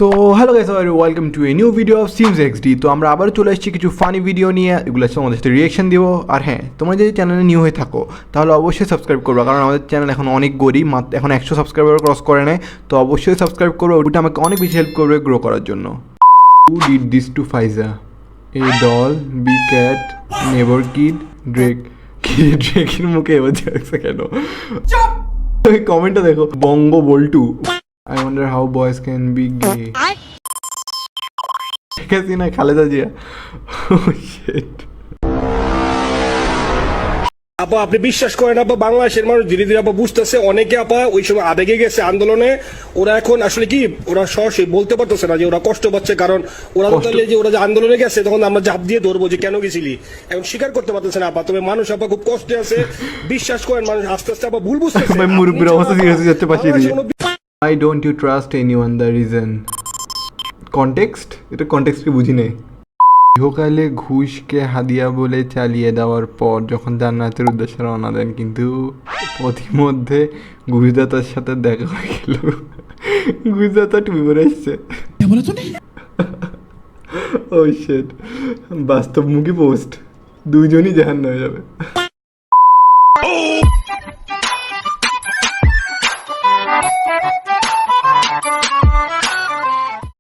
তো hello guys, welcome to a new video of seems XD. তো আমরা আবার চলে এসেছি কিছু ফানি ভিডিও নিয়ে, এগুলো তোমাদের সাথে রিয়েকশন দিব। আর হ্যাঁ, তোমরা যদি চ্যানেলে নিউ হয়ে থাকো তাহলে অবশ্যই সাবস্ক্রাইব করবে, কারণ আমাদের চ্যানেল এখন অনেক গরিব, মাত্র এখন 100 সাবস্ক্রাইবার ক্রস করে নেয়। তো অবশ্যই সাবস্ক্রাইব করবে, ওটা আমাকে অনেক বেশি হেল্প করবে গ্রো করার জন্য। Who did this to Faiza? A doll, B cat, never kid, Drake. কি ড্রেকের মুখে এবার যাচ্ছে কেন? কমেন্টটা দেখো, বঙ্গ বল্টু। I wonder how boys can be gay. ঠিক আছে না, খালেদা জিয়া। Oh shit. আপা আপনি বিশ্বাস করেন আপা, বাংলাদেশের মানুষ ধীরে ধীরে আপা বুঝতেছে, অনেকে আপা ওই সময় আবেগে গেছে আন্দোলনে, ওরা এখন আসলে কি ওরা সরাসরি বলতে পারতেছে না যে ওরা কষ্ট পাচ্ছে, কারণ ওরা তাহলে যে ওরা যে আন্দোলনে গেছে তখন আমরা ঝাঁপ দিয়ে ধরবো যে কেন গেছিলি, এখন স্বীকার করতে পারতেছে না আপা। তবে মানুষ আপা খুব কষ্টে আছে, বিশ্বাস করেন মানুষ আস্তে আস্তে আপা ভুল বুঝতেছে। ভাই মুরব্বির অবস্থা সিরিয়াস হয়ে যাচ্ছে পাশে দিয়ে। Why don't you trust anyone? The reason. Context, এটা কনটেক্সটকে বুঝি নেই। ইহকালে ঘুষকে হাদিয়া বলে চালিয়ে দেওয়ার পর যখন জান্নাতের উদ্দেশ্যে রওনা দেন, কিন্তু পথিমধ্যে ঘুষদাতার সাথে দেখা হয়ে গেল। ঘুষদাতা টুপি পরে এসছে। ও শিট, বাস্তবমুখী পোস্ট, দুজনই জাহান্নামে যাবে।